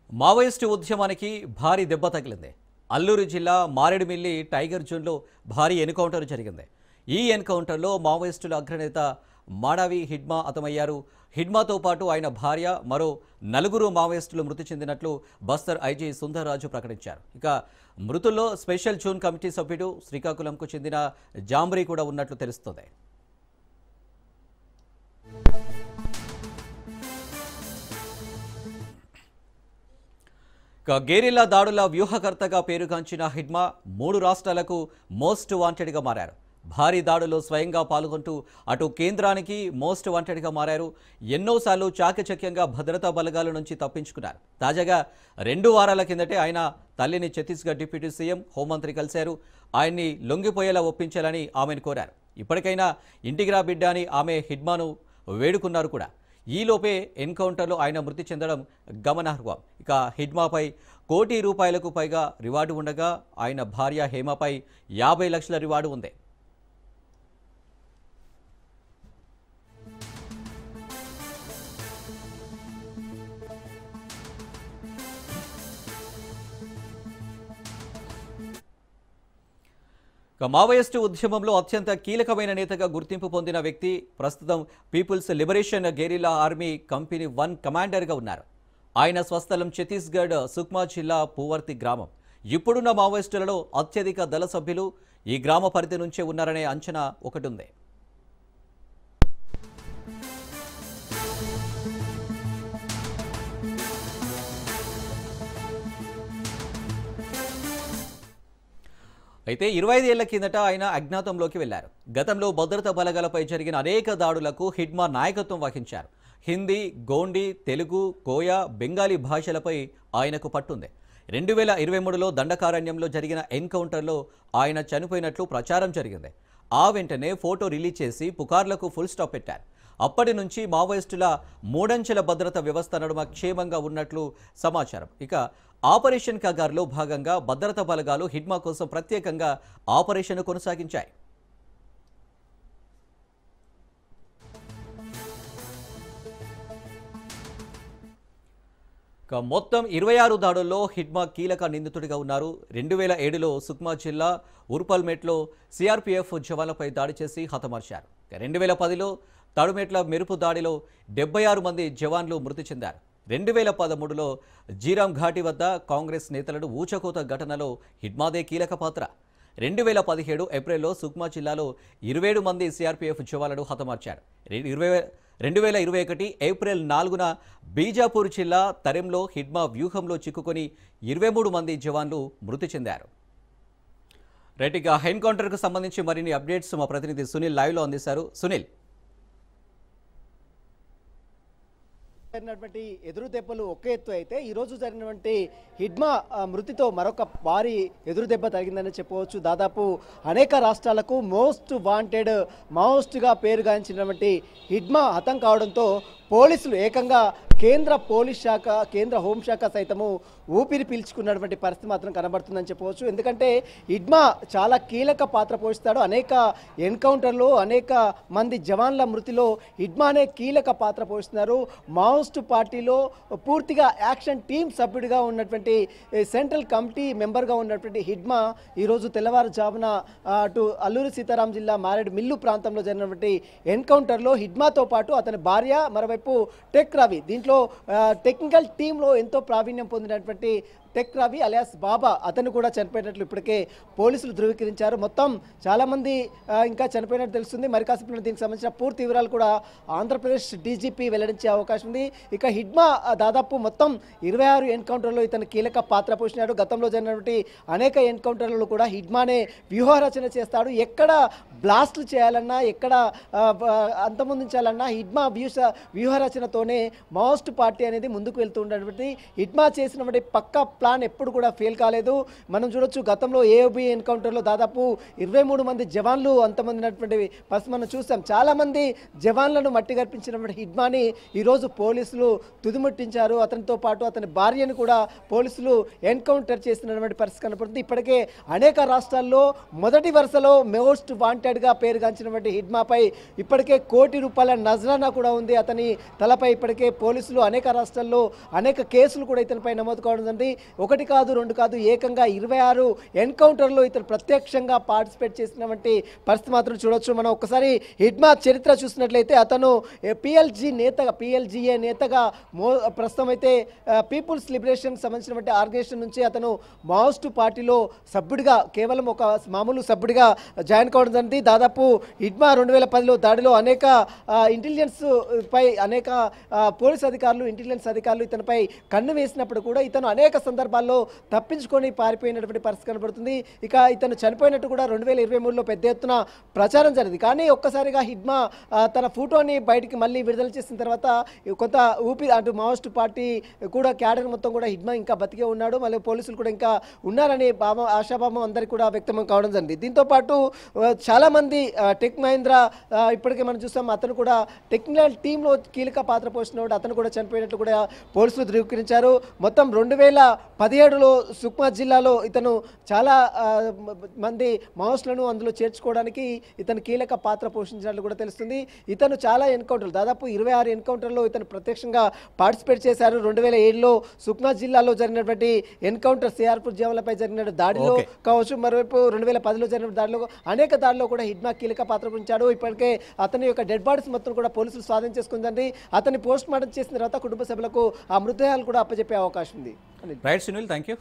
Maoist ఉద్యమానికి భారీ దెబ్బ తగిలింది. అల్లూరు జిల్లా మారేడుమిల్లి టైగర్ జోన్లో భారీ ఎన్కౌంటర్ జరిగింది. ఈ ఎన్కౌంటర్లో మావోయిస్టుల అగ్రనేత మాడావి హిడ్మా హతమయ్యారు. హిడ్మాతో పాటు ఆయన భార్య మరో 4 మావోయిస్టులు మృతి చెందినట్లు బస్తర్ ఐజీ సుందర్రాజు ప్రకటించారు. ఇక మృతుల్లో స్పెషల్ జోన్ కమిటీ సభ్యుడు శ్రీకాకుళంకు చెందిన జాంబ్రీ కూడా ఉన్నట్లు తెలుస్తోంది. గేరిల్లా దాడుల వ్యూహకర్తగా పేరుగాంచిన హిడ్మా 3 రాష్ట్రాలకు మోస్ట్ వాంటెడ్గా మారారు. భారీ దాడుల్లో స్వయంగా పాల్గొంటూ అటు కేంద్రానికి మోస్ట్ వాంటెడ్గా మారారు. ఎన్నోసార్లు చాకచక్యంగా భద్రతా బలగాల నుంచి తప్పించుకున్నారు. తాజాగా 2 వారాల కిందటే ఆయన తల్లిని ఛత్తీస్గఢ్ డిప్యూటీ సీఎం హోంమంత్రి కలిశారు. ఆయన్ని లొంగిపోయేలా ఒప్పించాలని ఆమెను కోరారు. ఇప్పటికైనా ఇంటికి రా బిడ్డ అని ఆమె హిడ్మాను వేడుకున్నారు కూడా. ఈలోపే ఎన్కౌంటర్లో ఆయన మృతి చెందడం గమనార్హం. ఇక హిడ్మాపై ₹1 కోటి పైగా రివార్డు ఉండగా ఆయన భార్య హేమపై 50 లక్షల రివార్డు ఉంది. మావోయిస్టు ఉద్యమంలో అత్యంత కీలకమైన నేతగా గుర్తింపు పొందిన వ్యక్తి ప్రస్తుతం People's Liberation Guerrilla Army company 1 కమాండర్గా ఉన్నారు. ఆయన స్వస్థలం ఛత్తీస్గఢ్ సుక్మా జిల్లా పూవర్తి గ్రామం. ఇప్పుడున్న మావోయిస్టులలో అత్యధిక దళ సభ్యులు ఈ గ్రామ పరిధి నుంచే ఉన్నారనే అంచనా ఒకటి ఉంది. అయితే 25 ఏళ్ల కిందట ఆయన అజ్ఞాతంలోకి వెళ్లారు. గతంలో భద్రతా బలగాలపై జరిగిన అనేక దాడులకు హిడ్మా నాయకత్వం వహించారు. హిందీ, గోండి, తెలుగు, కోయా, బెంగాలీ భాషలపై ఆయనకు పట్టుంది. 2023లో దండకారణ్యంలో జరిగిన ఎన్కౌంటర్లో ఆయన చనిపోయినట్లు ప్రచారం జరిగింది. ఆ వెంటనే ఫోటో రిలీజ్ చేసి పుకార్లకు ఫుల్ స్టాప్ పెట్టారు. అప్పటి నుంచి మావోయిస్టుల 3 అంచెల భద్రత వ్యవస్థ నడుమ క్షేమంగా ఉన్నట్లు సమాచారం. ఇక ఆపరేషన్ కగార్లో భాగంగా భద్రతా బలగాలు హిడ్మా కోసం ప్రత్యేకంగా ఆపరేషన్ కొనసాగించాయి. మొత్తం 26 దాడుల్లో హిడ్మా కీలక నిందితుడిగా ఉన్నారు. 2007లో సుక్మా జిల్లా ఉర్పల్మెట్లో సిఆర్పీఎఫ్ జవాన్లపై దాడి చేసి హతమార్చారు. 2010లో తడుమెట్ల మెరుపు దాడిలో 76 మంది జవాన్లు మృతి చెందారు. 2013లో జీరామ్ ఘాటి వద్ద కాంగ్రెస్ నేతలను ఊచకోత ఘటనలో హిడ్మాదే కీలక పాత్ర. 2017 ఏప్రిల్లో సుక్మా జిల్లాలో 27 మంది సిఆర్పీఎఫ్ జవాన్లను హతమార్చారు. 2021 ఏప్రిల్ 4న బీజాపూర్ జిల్లా తరెంలో హిడ్మా వ్యూహంలో చిక్కుకొని 23 మంది జవాన్లు మృతి చెందారు. రైట్గా ఎన్కౌంటర్కు సంబంధించి మరిన్ని అప్డేట్స్ మా ప్రతినిధి సునీల్ లైవ్లో అందిస్తారు. సునీల్, జరిగినటువంటి ఎదురు దెబ్బలు ఒక ఎత్తు అయితే ఈరోజు జరిగినటువంటి హిడ్మా మృతితో మరొక భారీ ఎదురు దెబ్బ తగిలిందని చెప్పవచ్చు. దాదాపు అనేక రాష్ట్రాలకు మోస్ట్ వాంటెడ్ మావోయిస్టుగా పేరుగాంచినటువంటి హిడ్మా హతం కావడంతో పోలీసులు ఏకంగా కేంద్ర పోలీస్ శాఖ, కేంద్ర హోంశాఖ సైతము ఊపిరి పీల్చుకున్నటువంటి పరిస్థితి మాత్రం కనబడుతుందని చెప్పవచ్చు. ఎందుకంటే హిడ్మా చాలా కీలక పాత్ర పోషిస్తాడు. అనేక ఎన్కౌంటర్లు, అనేక మంది జవాన్ల మృతిలో హిడ్మానే కీలక పాత్ర పోషిస్తున్నారు. మావోయిస్టు పార్టీలో పూర్తిగా యాక్షన్ టీమ్ సభ్యుడిగా ఉన్నటువంటి సెంట్రల్ కమిటీ మెంబర్గా ఉన్నటువంటి హిడ్మా ఈరోజు తెల్లవారుజామున అటు అల్లూరి సీతారాం జిల్లా మారేడుమిల్లి ప్రాంతంలో జరిగినటువంటి ఎన్కౌంటర్లో హిడ్మాతో పాటు అతని భార్య, మరోవైపు టెక్ రవి, దీంట్లో టెక్నికల్ టీంలో ఎంతో ప్రావీణ్యం పొందినటువంటి టెక్ రవి అలియాస్ బాబా అతను కూడా చనిపోయినట్లు ఇప్పటికే పోలీసులు ధృవీకరించారు. మొత్తం చాలామంది ఇంకా చనిపోయినట్టు తెలుస్తుంది. మరి కాసేపు దీనికి సంబంధించిన పూర్తి వివరాలు కూడా ఆంధ్రప్రదేశ్ డీజీపీ వెల్లడించే అవకాశం ఉంది. ఇక హిడ్మా దాదాపు మొత్తం 26 ఎన్కౌంటర్లో ఇతను కీలక పాత్ర పోషించాడు. గతంలో జరిగినటువంటి అనేక ఎన్కౌంటర్లలో కూడా హిడ్మానే వ్యూహరచన చేస్తాడు. ఎక్కడ బ్లాస్ట్లు చేయాలన్నా, ఎక్కడ అంతమొందించాలన్నా హిడ్మా వ్యూహరచనతోనే మావోయిస్టు పార్టీ అనేది ముందుకు వెళ్తూ ఉన్నటువంటి హిడ్మా చేసినటువంటి పక్క ప్లాన్ ఎప్పుడు కూడా ఫెయిల్ కాలేదు. మనం చూడొచ్చు గతంలో ఏఓబి ఎన్కౌంటర్లో దాదాపు 23 మంది జవాన్లు అంతమందినటువంటి పరిస్థితి మనం చూసాం. చాలామంది జవాన్లను మట్టి గర్పించినటువంటి హిడ్మాని ఈరోజు పోలీసులు తుదిముట్టించారు. అతనితో పాటు అతని భార్యను కూడా పోలీసులు ఎన్కౌంటర్ చేసినటువంటి పరిస్థితి కనపడుతుంది. ఇప్పటికే అనేక రాష్ట్రాల్లో మొదటి వరుసలో మోస్ట్ వాంటెడ్గా పేరుగాంచినటువంటి హిడ్మాపై ఇప్పటికే ₹1 కోటి నజరానా కూడా ఉంది. అతని తలపై ఇప్పటికే పోలీసులు అనేక రాష్ట్రాల్లో అనేక కేసులు కూడా ఇతనిపై నమోదు కావడం జరిగింది. 1 కాదు 2 కాదు ఏకంగా 26 ఎన్కౌంటర్లో ఇతను ప్రత్యక్షంగా పార్టిసిపేట్ చేసినటువంటి పరిస్థితి మాత్రం చూడొచ్చు. మనం ఒకసారి హిడ్మా చరిత్ర చూసినట్లయితే అతను పిఎల్జిఏ నేతగా ప్రస్తుతం అయితే పీపుల్స్ లిబరేషన్ సంబంధించినటువంటి ఆర్గనైజేషన్ నుంచి అతను మావోయిస్టు పార్టీలో సభ్యుడిగా కేవలం ఒక మామూలు సభ్యుడిగా జాయిన్ కావడం జరిగింది. దాదాపు హిడ్మా 2010లో దాడిలో అనేక ఇంటెలిజెన్స్ పై అనేక పోలీస్ అధికారులు ఇంటెలిజెన్స్ అధికారులు ఇతనిపై కన్ను వేసినప్పుడు కూడా ఇతను అనేక సందర్భాల్లో తప్పించుకొని పారిపోయినటువంటి పరిస్థితి కనబడుతుంది. ఇక ఇతను చనిపోయినట్టు కూడా 2023లో పెద్ద ఎత్తున ప్రచారం జరిగింది. కానీ ఒక్కసారిగా హిడ్మా తన ఫోటోని బయటికి మళ్ళీ విడుదల చేసిన తర్వాత కొంత అటు మావోయిస్టు పార్టీ కూడా క్యాడర్ మొత్తం కూడా హిడ్మా ఇంకా బతికే ఉన్నాడు, మళ్ళీ పోలీసులు కూడా ఇంకా ఉన్నారని ఆశాభావం అందరికీ కూడా వ్యక్తం కావడం జరిగింది. దీంతో పాటు చాలామంది టెక్ మహీంద్రా ఇప్పటికే మనం చూస్తాం అతను కూడా టెక్నికల్ టీంలో కీలక పాత్ర పోషినవాడు, అతను కూడా చనిపోయినట్టు కూడా పోలీసులు ధృవీకరించారు. మొత్తం 2017లో సుక్మా జిల్లాలో ఇతను చాలా మంది మావోయిస్టులను అందులో చేర్చుకోవడానికి ఇతను కీలక పాత్ర పోషించినట్లు కూడా తెలుస్తుంది. ఇతను చాలా ఎన్కౌంటర్లు దాదాపు 26 ఎన్కౌంటర్లో ఇతను ప్రత్యక్షంగా పార్టిసిపేట్ చేశారు. 2007లో సుక్మా జిల్లాలో జరిగినటువంటి ఎన్కౌంటర్ సిఆర్పూర్ జవాన్లపై జరిగిన దాడిలో కావచ్చు, మరోవైపు 2010లో జరిగిన దాడిలో అనేక దాడిలో కూడా హిడ్మా కీలక పాత్ర పోషించాడు. ఇప్పటికే అతని యొక్క డెడ్ బాడీస్ మొత్తం కూడా పోలీసులు స్వాధీనం చేసుకుందండి. అతన్ని పోస్ట్ మార్టం చేసిన తర్వాత కుటుంబ సభ్యులకు ఆ మృతదేహాలు కూడా అప్పచెప్పే అవకాశం ఉంది. Right Sunil, thank you.